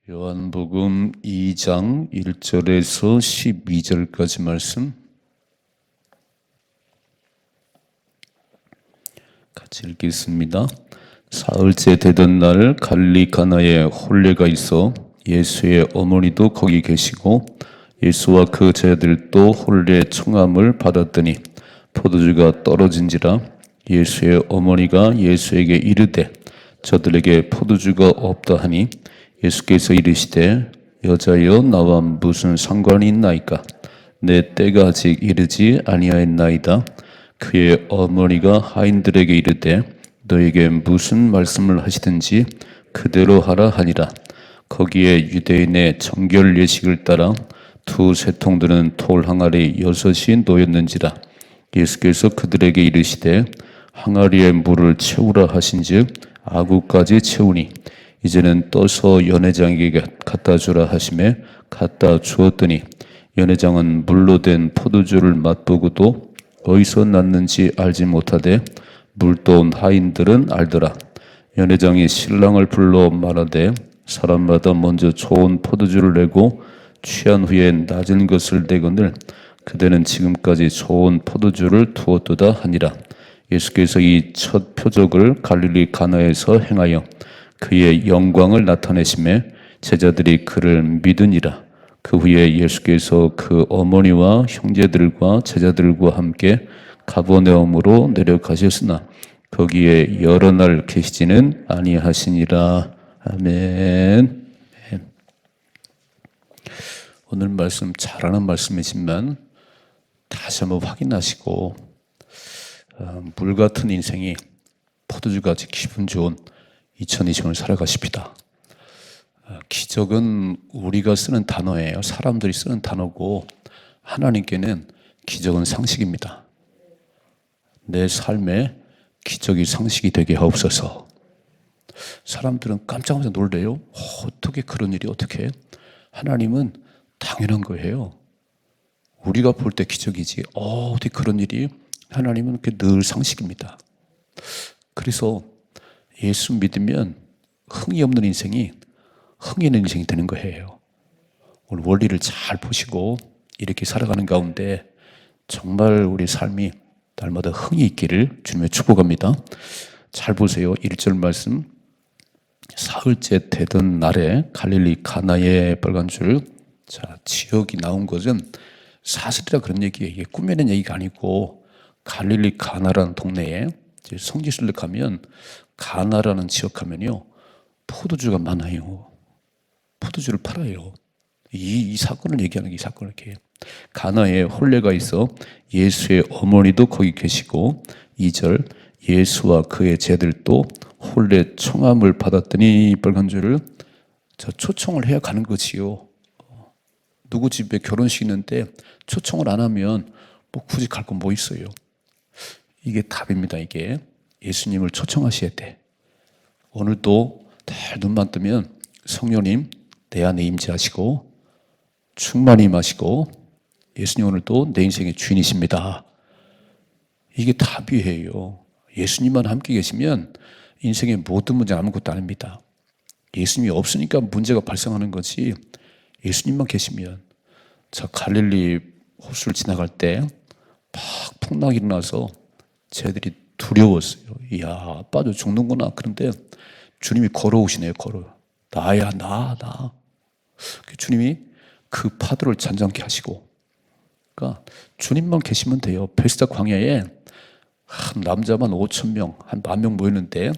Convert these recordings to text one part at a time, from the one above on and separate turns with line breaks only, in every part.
요한복음 2장 1절에서 12절까지 말씀 같이 읽겠습니다. 사흘째 되던 날 갈릴리 가나에 혼례가 있어 예수의 어머니도 거기 계시고 예수와 그 제자들도 혼례 청함을 받았더니 포도주가 떨어진지라 예수의 어머니가 예수에게 이르되 저들에게 포도주가 없다 하니 예수께서 이르시되 여자여 나와 무슨 상관이 있나이까 내 때가 아직 이르지 아니하였나이다. 그의 어머니가 하인들에게 이르되 너에게 무슨 말씀을 하시든지 그대로 하라 하니라. 거기에 유대인의 정결 예식을 따라 두 세통들은 돌 항아리 6이 놓였는지라. 예수께서 그들에게 이르시되 항아리에 물을 채우라 하신즉 아구까지 채우니 이제는 떠서 연회장에게 갖다 주라 하시매 갖다 주었더니 연회장은 물로 된 포도주를 맛보고도 어디서 났는지 알지 못하되 물도온 하인들은 알더라. 연회장이 신랑을 불러 말하되 사람마다 먼저 좋은 포도주를 내고 취한 후에 낮은 것을 내거늘 그대는 지금까지 좋은 포도주를 두었도다 하니라. 예수께서 이 첫 표적을 갈릴리 가나에서 행하여 그의 영광을 나타내심에 제자들이 그를 믿으니라. 그 후에 예수께서 그 어머니와 형제들과 제자들과 함께 가버나움으로 내려가셨으나 거기에 여러 날 계시지는 아니하시니라. 아멘. 오늘 말씀 잘하는 말씀이지만 다시 한번 확인하시고 물 같은 인생이 포도주같이 기분 좋은 2020년을 살아가십니다. 기적은 우리가 쓰는 단어예요. 사람들이 쓰는 단어고 하나님께는 기적은 상식입니다. 내 삶에 기적이 상식이 되게 하옵소서. 사람들은 깜짝깜짝 놀래요. 어떻게 그런 일이 어떻게? 하나님은 당연한 거예요. 우리가 볼 때 기적이지. 어떻게 그런 일이? 하나님은 늘 상식입니다. 그래서 예수 믿으면 흥이 없는 인생이 흥이 있는 인생이 되는 거예요. 오늘 원리를 잘 보시고 이렇게 살아가는 가운데 정말 우리 삶이 날마다 흥이 있기를 주님의 축복합니다. 잘 보세요. 1절 말씀. 사흘째 되던 날에 갈릴리 가나의 빨간 줄. 자, 지역이 나온 것은 사실이라 그런 얘기예요. 이게 꾸며낸 얘기가 아니고 갈릴리 가나라는 동네에 성지순례 가면 가나라는 지역 가면요 포도주가 많아요. 포도주를 팔아요. 이 사건을 얘기하는 게 이 사건을 이렇게 가나에 혼례가 있어 예수의 어머니도 거기 계시고 2절 예수와 그의 제자들도 혼례 청함을 받았더니 빨간 줄을 초청을 해야 가는 거지요. 누구 집에 결혼식 있는데 초청을 안 하면 뭐 굳이 갈 건 뭐 있어요. 이게 답입니다. 이게 예수님을 초청하셔야 돼. 오늘도 늘 눈만 뜨면 성령님 내 안에 임재하시고 충만히 임하시고 예수님 오늘도 내 인생의 주인이십니다. 이게 답이에요. 예수님만 함께 계시면 인생의 모든 문제 아무것도 아닙니다. 예수님이 없으니까 문제가 발생하는 거지. 예수님만 계시면 자 갈릴리 호수를 지나갈 때 막 풍랑이 일어나서 쟤들이 두려웠어요. 이야 빠져 죽는구나. 그런데 주님이 걸어오시네요. 나야 나. 주님이 그 파도를 잔잔케 하시고 그러니까 주님만 계시면 돼요. 베스다 광야에 한 남자만 5,000명 한 10,000명 모였는데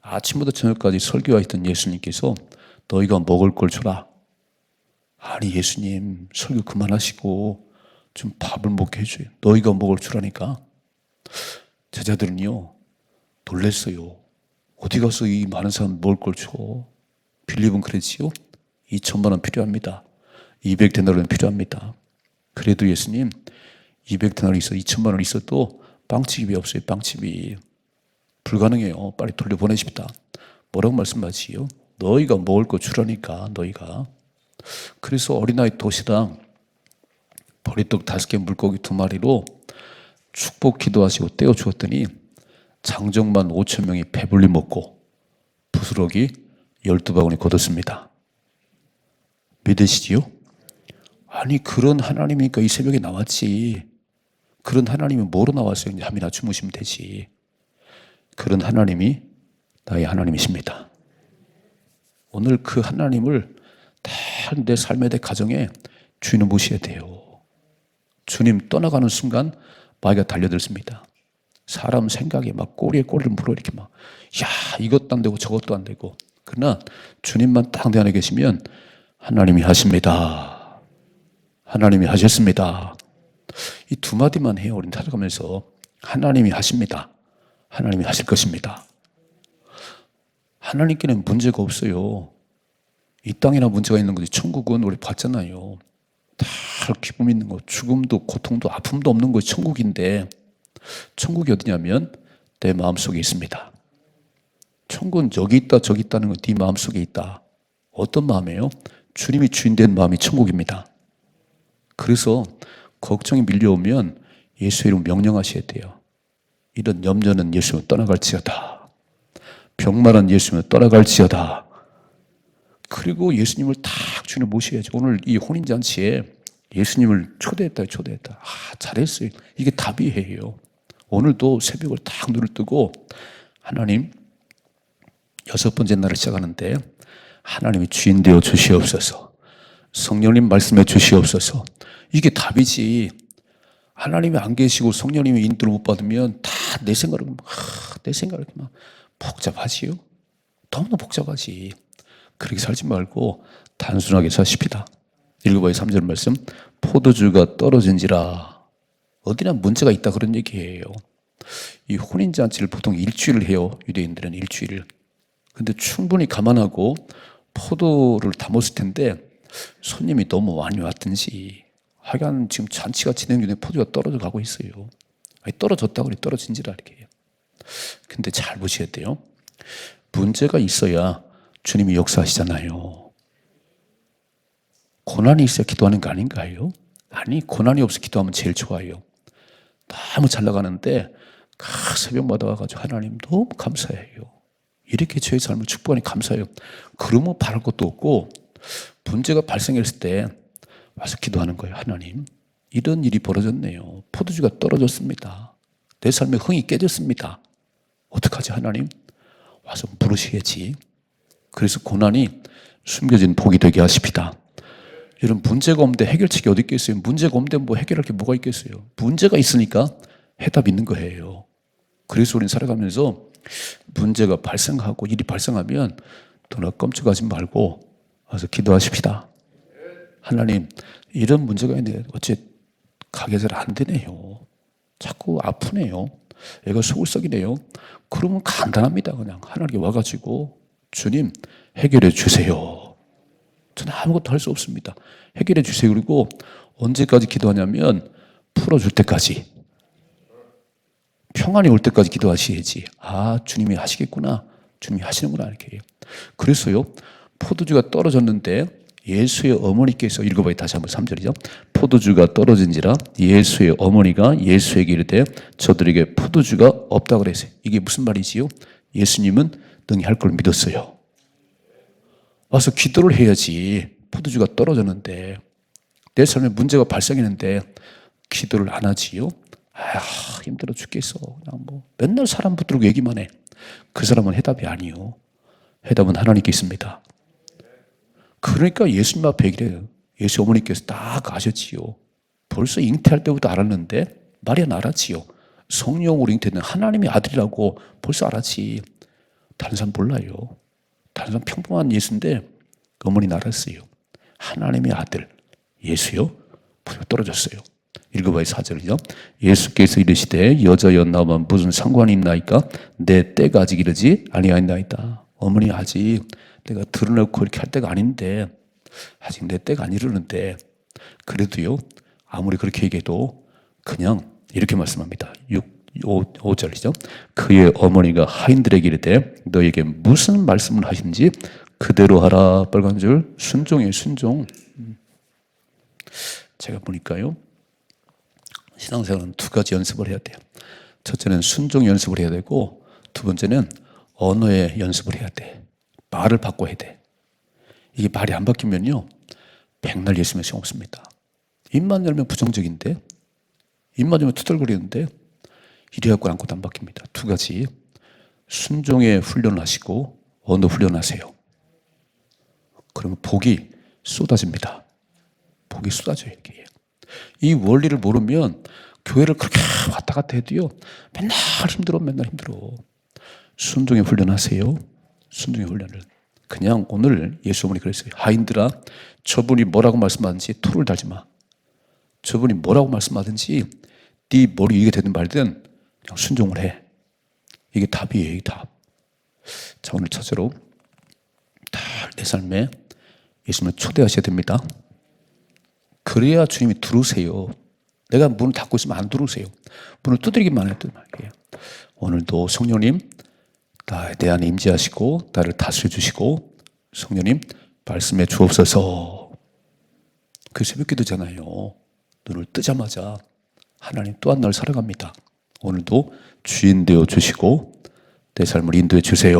아침부터 저녁까지 설교하셨던 예수님께서 너희가 먹을 걸 주라. 아니 예수님 설교 그만하시고 좀 밥을 먹게 해줘요. 너희가 먹을 주라니까. 제자들은요 놀랬어요. 어디 가서 이 많은 사람 먹을 걸 줘. 빌립은 그랬지요. 2,000만 원 필요합니다. 200데나리온 필요합니다. 그래도 예수님 200데나리온 있어 2,000만 원 있어도 빵집이 없어요. 빵집이 불가능해요. 빨리 돌려보내십시다. 뭐라고 말씀하시요? 너희가 먹을 거 주라니까. 너희가. 그래서 어린아이 도시락 보리떡 5개 물고기 2마리로 축복 기도하시고 떼어 주었더니 장정만 5,000명이 배불리 먹고 부스러기 12바구니 거뒀습니다. 믿으시지요? 아니 그런 하나님이니까 이 새벽에 나왔지. 그런 하나님이 뭐로 나왔어요? 이제 잠이나 주무시면 되지. 그런 하나님이 나의 하나님이십니다. 오늘 그 하나님을 다 내 삶의 내 가정에 주인을 모셔야 돼요. 주님 떠나가는 순간 마귀가 달려들습니다. 사람 생각에 막 꼬리에 꼬리를 물어 이렇게 막, 야, 이것도 안 되고 저것도 안 되고. 그러나 주님만 딱 내 안에 계시면 하나님이 하십니다. 하나님이 하셨습니다. 이 두 마디만 해요. 우리는 살아가면서 하나님이 하십니다. 하나님이 하실 것입니다. 하나님께는 문제가 없어요. 이 땅이나 문제가 있는 거지. 천국은 우리 봤잖아요. 다 기쁨 있는 거, 죽음도 고통도 아픔도 없는 것이 천국인데, 천국이 어디냐면 내 마음속에 있습니다. 천국은 여기 있다 저기 있다는 건 네 마음속에 있다. 어떤 마음이에요? 주님이 주인된 마음이 천국입니다. 그래서 걱정이 밀려오면 예수의 이름 명령하셔야 돼요. 이런 염려는 예수로 떠나갈지어다. 병만한 예수는 떠나갈지어다. 그리고 예수님을 딱 주인을 모셔야죠. 오늘 이 혼인잔치에 예수님을 초대했다. 잘했어요. 이게 답이에요. 오늘도 새벽을 딱 눈을 뜨고 하나님 6번째 날을 시작하는데 하나님이 주인 되어 주시옵소서. 성령님 말씀해 주시옵소서. 이게 답이지. 하나님이 안 계시고 성령님의 인도를 못 받으면 다 내 생각을 막 복잡하지요. 너무나 복잡하지. 그렇게 살지 말고 단순하게 사십시다. 읽어봐요. 3절 말씀. 포도주가 떨어진지라. 어디나 문제가 있다 그런 얘기예요. 이 혼인잔치를 보통 일주일을 해요. 유대인들은 일주일을. 근데 충분히 감안하고 포도를 담았을 텐데 손님이 너무 많이 왔든지 하여간 지금 잔치가 진행 중에 포도가 떨어져 가고 있어요. 아니, 떨어졌다고 그래. 떨어진지라 이렇게 해요. 근데 잘 보셔야 돼요. 문제가 있어야 주님이 역사하시잖아요. 고난이 있어야 기도하는 거 아닌가요? 아니, 고난이 없어 기도하면 제일 좋아요. 너무 잘 나가는데 새벽마다 와가지고 하나님 너무 감사해요. 이렇게 저의 삶을 축복하니 감사해요. 그러면 바랄 것도 없고 문제가 발생했을 때 와서 기도하는 거예요. 하나님, 이런 일이 벌어졌네요. 포도주가 떨어졌습니다. 내 삶의 흥이 깨졌습니다. 어떡하지 하나님? 와서 물으셔야지. 그래서 고난이 숨겨진 복이 되게 하십니다. 이런 문제가 없는데 해결책이 어디 있겠어요? 문제가 없는데 뭐 해결할 게 뭐가 있겠어요? 문제가 있으니까 해답이 있는 거예요. 그래서 우리는 살아가면서 문제가 발생하고 일이 발생하면 너나 끔찍하지 말고 와서 기도하십시다. 하나님, 이런 문제가 있는데 어째 가게 잘 안 되네요. 자꾸 아프네요. 애가 속을 썩이네요. 그러면 간단합니다. 그냥 하나님께 와가지고 주님 해결해 주세요. 저는 아무것도 할 수 없습니다. 해결해 주세요. 그리고 언제까지 기도하냐면 풀어줄 때까지, 평안이 올 때까지 기도하셔야지. 아, 주님이 하시겠구나. 주님이 하시는구나 이렇게 해요. 그래서요, 포도주가 떨어졌는데 예수의 어머니께서, 읽어봐요. 다시 한번 3절이죠. 포도주가 떨어진지라 예수의 어머니가 예수에게 이르되 저들에게 포도주가 없다 그랬어요. 이게 무슨 말이지요? 예수님은 능히 할 걸 믿었어요. 와서 기도를 해야지. 포도주가 떨어졌는데, 내 삶에 문제가 발생했는데 기도를 안 하지요? 아, 힘들어 죽겠어. 그냥 뭐 맨날 사람 붙들고 얘기만 해. 그 사람은 해답이 아니요. 해답은 하나님께 있습니다. 그러니까 예수님 앞에 얘기를 해요. 예수 어머니께서 딱 아셨지요. 벌써 잉태할 때부터 알았는데 마리아는 알았지요. 성령으로 잉태된 하나님의 아들이라고 벌써 알았지. 다른 사람 몰라요. 다른 사람 평범한 예수인데 어머니는 알았어요. 하나님의 아들 예수요? 떨어졌어요. 읽어봐요. 4절이죠. 예수께서 이르시되 여자였나만 무슨 상관이 있나이까? 내 때가 아직 이르지 아니하였나이다. 어머니, 아직 내가 드러내고 이렇게 할 때가 아닌데, 아직 내 때가 안 이르는데, 그래도요, 아무리 그렇게 얘기해도 그냥 이렇게 말씀합니다. 5절이죠. 그의 어머니가 하인들에게 이르되 너에게 무슨 말씀을 하시는지 그대로 하라. 빨간 줄 순종이에요. 순종. 제가 보니까요, 신앙생활은 두 가지 연습을 해야 돼요. 첫째는 순종 연습을 해야 되고, 두 번째는 언어의 연습을 해야 돼. 말을 바꿔야 돼. 이게 말이 안 바뀌면요, 백날 예수님의 시험 없습니다. 입만 열면 부정적인데, 입만 열면 투덜거리는데, 이래갖고 아무것도 안 바뀝니다. 두 가지. 순종의 훈련을 하시고 언어 훈련하세요. 그러면 복이 쏟아집니다. 복이 쏟아져요. 이게. 이 원리를 모르면 교회를 그렇게 왔다 갔다 해도요, 맨날 힘들어. 순종의 훈련하세요. 순종의 훈련을. 그냥 오늘 예수 어머니 그랬어요. 하인들아, 저분이 뭐라고 말씀하든지 토를 달지 마. 저분이 뭐라고 말씀하든지 네 머리 위에 되든 말든 그냥 순종을 해. 이게 답이에요. 이 답. 자, 오늘 첫째로 다 내 삶에 예수님을 초대하셔야 됩니다. 그래야 주님이 들어오세요. 내가 문을 닫고 있으면 안 들어오세요. 문을 두드리기만 해도 말이에요. 오늘도 성령님 나에 대한 임재하시고 나를 다스려 주시고 성령님 말씀해 주옵소서. 그 새벽 기도잖아요. 눈을 뜨자마자 하나님 또한 날 살아갑니다. 오늘도 주인 되어 주시고 내 삶을 인도해 주세요.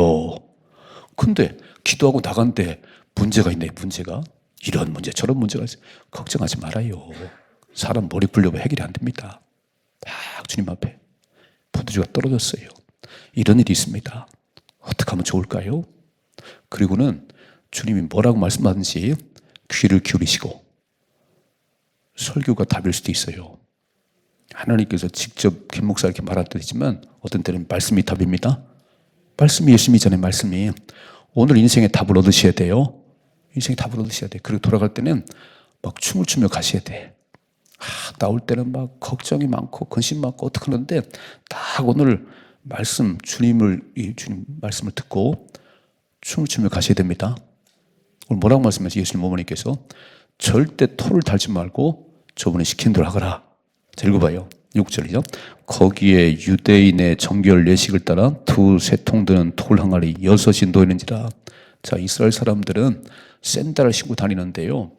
근데 기도하고 나간데 문제가 있네. 문제가 이런 문제 저런 문제가 있어요. 걱정하지 말아요. 사람 머리 굴려면 해결이 안 됩니다. 딱 주님 앞에 포도주가 떨어졌어요. 이런 일이 있습니다. 어떻게 하면 좋을까요? 그리고는 주님이 뭐라고 말씀하든지 귀를 기울이시고 설교가 답일 수도 있어요. 하나님께서 직접 김 목사 이렇게 말할 때도 있지만 어떤 때는 말씀이 답입니다. 말씀이 예수님이잖아요. 말씀이. 오늘 인생의 답을 얻으셔야 돼요. 인생의 답을 얻으셔야 돼. 그리고 돌아갈 때는 막 춤을 추며 가셔야 돼. 나올 때는 막 걱정이 많고 근심 많고 어떻게 하는데 딱 오늘 말씀 주님 말씀을 듣고 춤을 추며 가셔야 됩니다. 오늘 뭐라고 말씀하세요? 예수님 어머니께서 절대 토를 달지 말고 저분이 시킨 대로 하거라. 자, 읽어봐요. 6절이죠. 거기에 유대인의 정결 예식을 따라 두세 통 드는 돌 항아리 6이 놓이는지라. 자, 이스라엘 사람들은 샌들을 신고 다니는데요.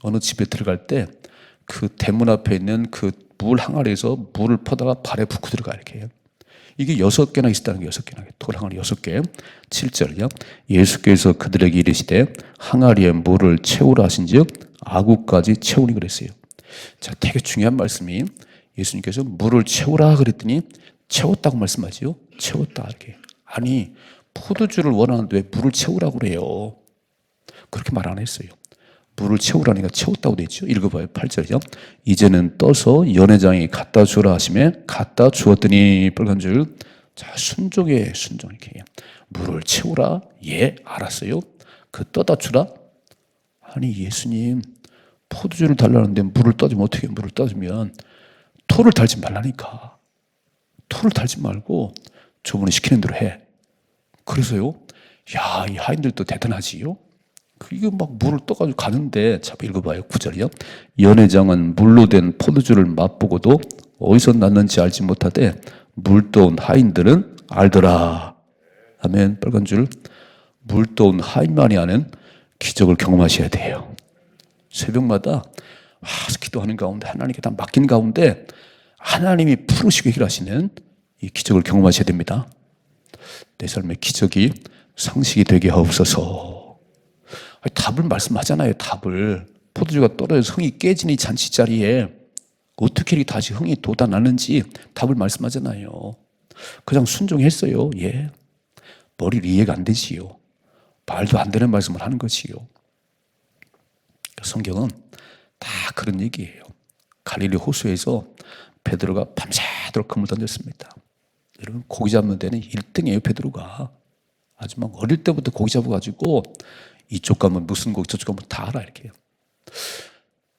어느 집에 들어갈 때 그 대문 앞에 있는 그 물 항아리에서 물을 퍼다가 발에 붓고 들어가 이렇게. 이게 6개나 있었다는 게 6개나. 돌 항아리 6개. 7절이요. 예수께서 그들에게 이르시되 항아리에 물을 채우라 하신즉 아구까지 채우니 그랬어요. 자, 되게 중요한 말씀이 예수님께서 물을 채우라 그랬더니 채웠다고 말씀하지요. 채웠다 이렇게. 아니 포도주를 원하는데 왜 물을 채우라고 그래요? 그렇게 말 안 했어요. 물을 채우라니까 채웠다고 되죠. 읽어봐요. 8절이죠. 이제는 떠서 연회장이 갖다 주라 하시매 갖다 주었더니 빨간 줄. 자, 순종에 순종 이렇게. 물을 채우라. 예, 알았어요. 그 떠다 주라. 아니 예수님 포도주를 달라는데 물을 떠주면 어떻게 해요? 물을 떠주면 토를 달지 말라니까. 토를 달지 말고 저분이 시키는 대로 해. 그래서요. 야, 이 하인들도 대단하지요. 이게 막 물을 떠가지고 가는데, 자, 읽어봐요. 9절이요. 연회장은 물로 된 포도주를 맛보고도 어디서 났는지 알지 못하되 물 떠온 하인들은 알더라. 아멘. 빨간 줄. 물 떠온 하인만이 아는 기적을 경험하셔야 돼요. 새벽마다 기도하는 가운데 하나님께 다 맡긴 가운데 하나님이 풀으시고 해결하시는 이 기적을 경험하셔야 됩니다. 내 삶의 기적이 상식이 되게 하옵소서. 답을 말씀하잖아요. 답을. 포도주가 떨어져서 흥이 깨지니 잔치 자리에 어떻게 이렇게 다시 흥이 돋아나는지 답을 말씀하잖아요. 그냥 순종했어요. 예. 머리를 이해가 안 되지요. 말도 안 되는 말씀을 하는 것이요. 성경은 다 그런 얘기예요. 갈릴리 호수에서 베드로가 밤새도록 그물 던졌습니다. 여러분 고기 잡는 데는 1등이에요. 베드로가. 아주 막 어릴 때부터 고기 잡아가지고 이쪽 가면 무슨 고기 저쪽 가면 다 알아 이렇게.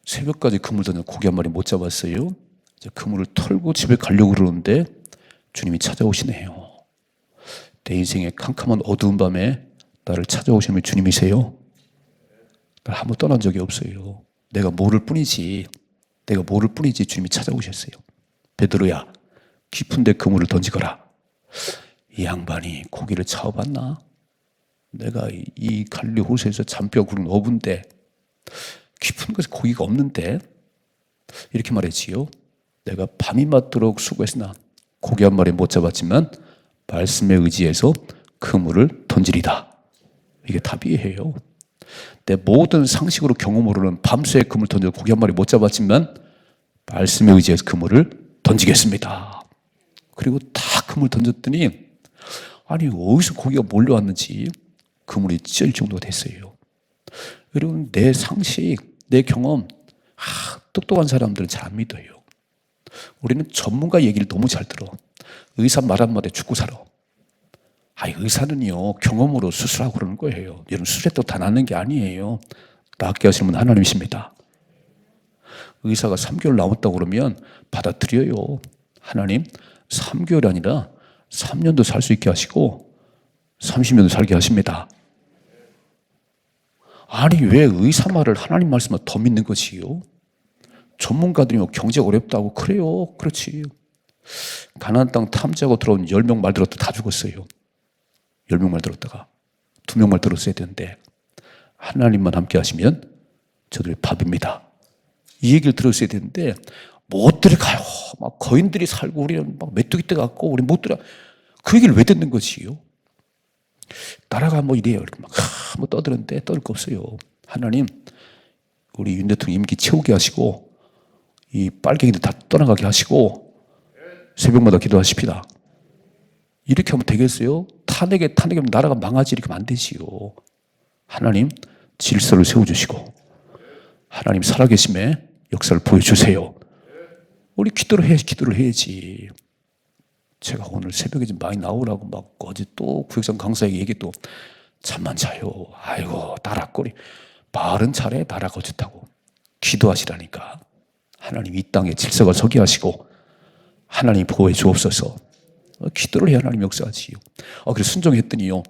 새벽까지 그물 던져 고기 한 마리 못 잡았어요. 이제 그물을 털고 집에 가려고 그러는데 주님이 찾아오시네요. 내 인생의 캄캄한 어두운 밤에 나를 찾아오시는 주님이세요. 날 한번 떠난 적이 없어요. 내가 모를 뿐이지 주님이 찾아오셨어요. 베드로야, 깊은 데 그물을 던지거라. 이 양반이 고기를 차와봤나? 내가 이 갈릴리 호수에서 잔뼈 구른 어부인데 깊은 곳에 고기가 없는데 이렇게 말했지요. 내가 밤이 맞도록 수고했으나 고기 한 마리 못 잡았지만 말씀에 의지해서 그물을 던지리다. 이게 답이에요. 내 모든 상식으로 경험으로는 밤새 그물 던져 고기 한 마리 못 잡았지만 말씀에 의지해서 그물을 던지겠습니다. 그리고 다 그물 던졌더니 아니 어디서 고기가 몰려왔는지 그물이 찢어질 정도가 됐어요. 여러분 내 상식, 내 경험 똑똑한 사람들은 잘 안 믿어요. 우리는 전문가 얘기를 너무 잘 들어. 의사 말 한마디에 죽고 살아. 의사는요 경험으로 수술하고 그러는 거예요. 여러분 수술했다고 다 낫는 게 아니에요. 낫게 하시는 분 하나님이십니다. 의사가 3개월 남았다고 그러면 받아들여요. 하나님 3개월이 아니라 3년도 살 수 있게 하시고 30년도 살게 하십니다. 아니 왜 의사 말을 하나님 말씀을 더 믿는 것이요? 전문가들이 경제가 어렵다고 그래요. 그렇지. 가나안 땅 탐지하고 들어온 10명 말 들었다 다 죽었어요. 10명 말 들었다가 2명 말 들었어야 되는데 하나님만 함께 하시면 저들의 밥입니다. 이 얘기를 들었어야 되는데 못 들어가요. 막 거인들이 살고 우리는 막 메뚜기 떼 갖고 우리 못 들어. 그 얘기를 왜 듣는 것이요? 나라가 뭐 이래요. 이렇게 막 뭐 떠드는데 떠들 거 없어요. 하나님 우리 윤 대통령 임기 채우게 하시고 이 빨갱이들 다 떠나가게 하시고 새벽마다 기도하십시다. 이렇게 하면 되겠어요? 탄핵하면 나라가 망하지 이렇게 하면 안 되지요. 하나님 질서를 세워주시고 하나님 살아계심에 역사를 보여주세요. 우리 기도를 해야지. 제가 오늘 새벽에 좀 많이 나오라고 막 어제 또 구역장 강사에게 얘기 또 잠만 자요. 아이고 나락거리. 말은 잘해 나라가 어쨌다고. 기도하시라니까. 하나님 이 땅에 질서가 서게 하시고 하나님 보호해 주옵소서. 기도를 해야 하나님 역사하지요. 그래서 순종했더니요.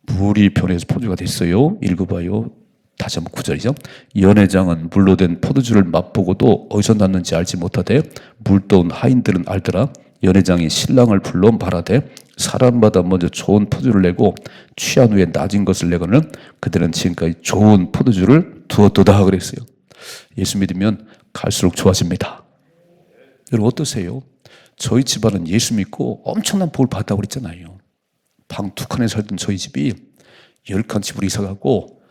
물이 변해서 포도주가 됐어요. 읽어봐요. 다시 한번 9절이죠. 연회장은 물로 된 포도주를 맛보고도 어디서 났는지 알지 못하되 물떠온 하인들은 알더라. 연회장이 신랑을 불러 말하되 사람마다 먼저 좋은 포도주를 내고 취한 후에 낮은 것을 내거는 그들은 지금까지 좋은 포도주를 두었도다 그랬어요. 예수 믿으면 갈수록 좋아집니다. 여러분 어떠세요? 저희 집안은 예수 믿고 엄청난 복을 받았다고 그랬잖아요. 방 2칸에 살던 저희 집이 10칸 집으로 이사가고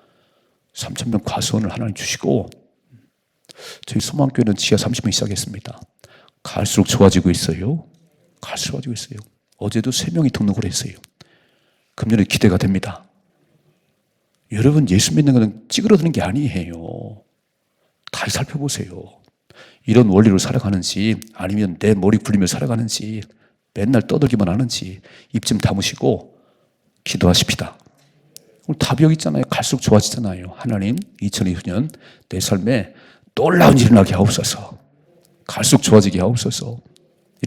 3,000명 과수원을 하나님 주시고 저희 소망교회는 지하 30명 시작했습니다. 갈수록 좋아지고 있어요. 갈수록 좋아지고 있어요. 어제도 3명이 등록을 했어요. 금년에 기대가 됩니다. 여러분 예수 믿는 것은 찌그러드는 게 아니에요. 다 살펴보세요. 이런 원리로 살아가는지 아니면 내 머리 굴리며 살아가는지 맨날 떠들기만 하는지 입 좀 다무시고 기도하십시다. 오늘 답이 여기 있잖아요. 갈수록 좋아지잖아요. 하나님 2020년 내 삶에 놀라운 일이 나게 하옵소서. 갈수록 좋아지게 하옵소서.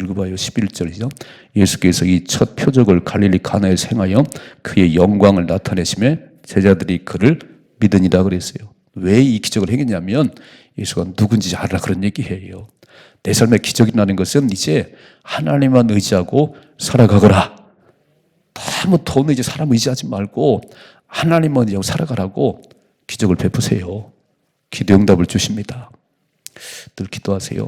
읽어봐요. 11절이죠. 예수께서 이 첫 표적을 갈릴리 가나에서 행하여 그의 영광을 나타내심에 제자들이 그를 믿으니라 그랬어요. 왜 이 기적을 행했냐면 예수가 누군지 알아 그런 얘기예요. 내 삶에 기적이 나는 것은 이제 하나님만 의지하고 살아가거라. 너무 돈 이제 사람 의지하지 말고 하나님만 의지하고 살아가라고 기적을 베푸세요. 기도 응답을 주십니다. 늘 기도하세요.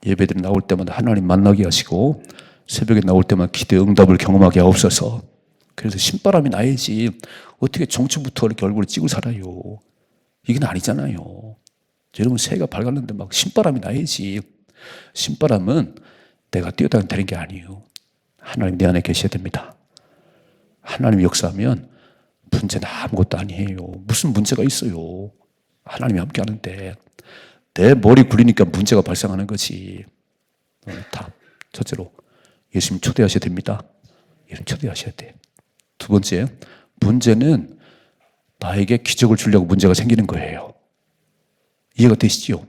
예배들이 나올 때마다 하나님 만나게 하시고 새벽에 나올 때마다 기도 응답을 경험하게 하옵소서. 그래서 신바람이 나야지 어떻게 정치부터 이렇게 얼굴을 찌고 살아요. 이건 아니잖아요. 여러분 새해가 밝았는데 막 신바람이 나야지. 신바람은 내가 뛰어다니면 되는 게 아니에요. 하나님 내 안에 계셔야 됩니다. 하나님 역사하면 문제는 아무것도 아니에요. 무슨 문제가 있어요. 하나님이 함께 하는데 내 머리 굴리니까 문제가 발생하는 거지. 답. 첫째로 예수님 초대하셔야 됩니다. 예수님 초대하셔야 돼. 두 번째, 문제는 나에게 기적을 주려고 문제가 생기는 거예요. 이해가 되시죠?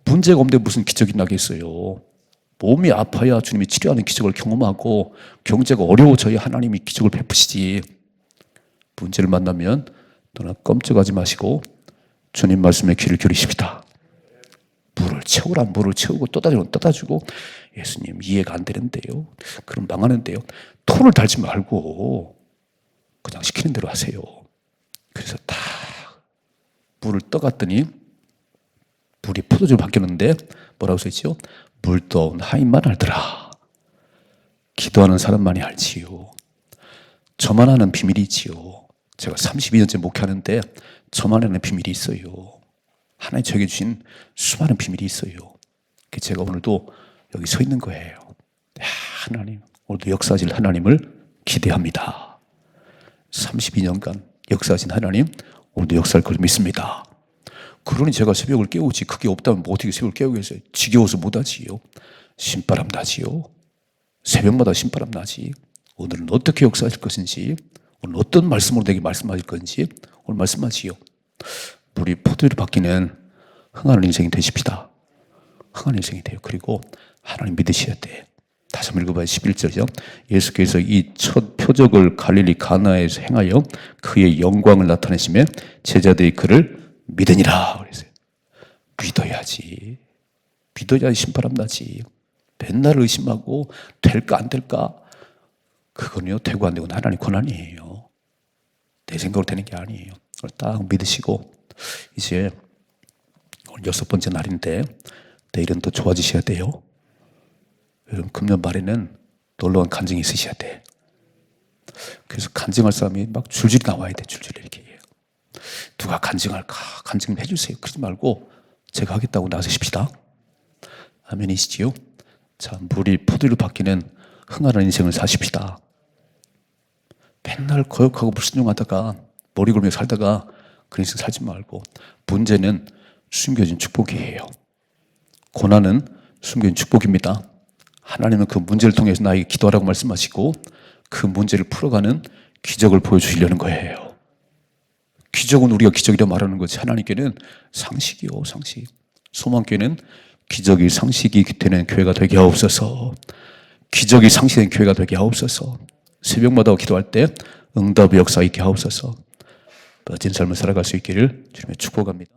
문제가 없는데 무슨 기적이 나겠어요. 몸이 아파야 주님이 치료하는 기적을 경험하고 경제가 어려워져야 하나님이 기적을 베푸시지. 문제를 만나면 너나 껌쩍하지 마시고 주님 말씀에 귀를 기울이십시다. 물을 채우라 물을 채우고 떠다주고 예수님 이해가 안 되는데요. 그럼 망하는데요. 토를 달지 말고 그냥 시키는 대로 하세요. 그래서 다 물을 떠갔더니 물이 포도주로 바뀌었는데 뭐라고 써있죠? 물 떠온 하인만 알더라. 기도하는 사람만이 알지요. 저만 아는 비밀이지요. 제가 32년째 목회하는데 저만 아는 비밀이 있어요. 하나님 저에게 주신 수많은 비밀이 있어요. 제가 오늘도 여기 서 있는 거예요. 하나님, 오늘도 역사하실 하나님을 기대합니다. 32년간 역사하신 하나님, 오늘도 역사할 걸 믿습니다. 그러니 제가 새벽을 깨우지, 그게 없다면 뭐 어떻게 새벽을 깨우겠어요? 지겨워서 못하지요. 신바람 나지요. 새벽마다 신바람 나지. 오늘은 어떻게 역사하실 것인지, 오늘 어떤 말씀으로 내게 말씀하실 건지 오늘 말씀하지요. 우리 포도를 바뀌는 흥하는 인생이 되십시다. 흥하는 인생이 돼요. 그리고 하나님 믿으셔야 돼. 다시 한번 읽어봐요. 11절이죠. 예수께서 이 첫 표적을 갈릴리 가나에서 행하여 그의 영광을 나타내시며 제자들이 그를 믿으니라 그랬어요. 믿어야지. 믿어야 신바람 나지. 맨날 의심하고 될까 안 될까? 그건요, 되고 안 되고는 하나님 권한이에요. 내 생각으로 되는 게 아니에요. 딱 믿으시고 이제 오늘 6번째 날인데 내일은 또 좋아지셔야 돼요. 여러분 금년 말에는 놀라운 간증이 있으셔야 돼. 그래서 간증할 사람이 막 줄줄이 나와야 돼. 줄줄이 이렇게. 누가 간증할까? 간증 해주세요. 그러지 말고 제가 하겠다고 나서십시다. 아멘이시지요? 자, 물이 포도로 바뀌는 흥하는 인생을 사십시다. 맨날 거역하고 불순종하다가 머리 굴며 살다가 그 인생 살지 말고 문제는 숨겨진 축복이에요. 고난은 숨겨진 축복입니다. 하나님은 그 문제를 통해서 나에게 기도하라고 말씀하시고 그 문제를 풀어가는 기적을 보여주시려는 거예요. 기적은 우리가 기적이라 말하는 거지 하나님께는 상식이요, 상식. 소망교회는 기적이 상식이 되는 교회가 되게 하옵소서. 기적이 상식된 교회가 되게 하옵소서. 새벽마다 기도할 때 응답의 역사 있게 하옵소서. 멋진 삶을 살아갈 수 있기를 주님의 축복합니다.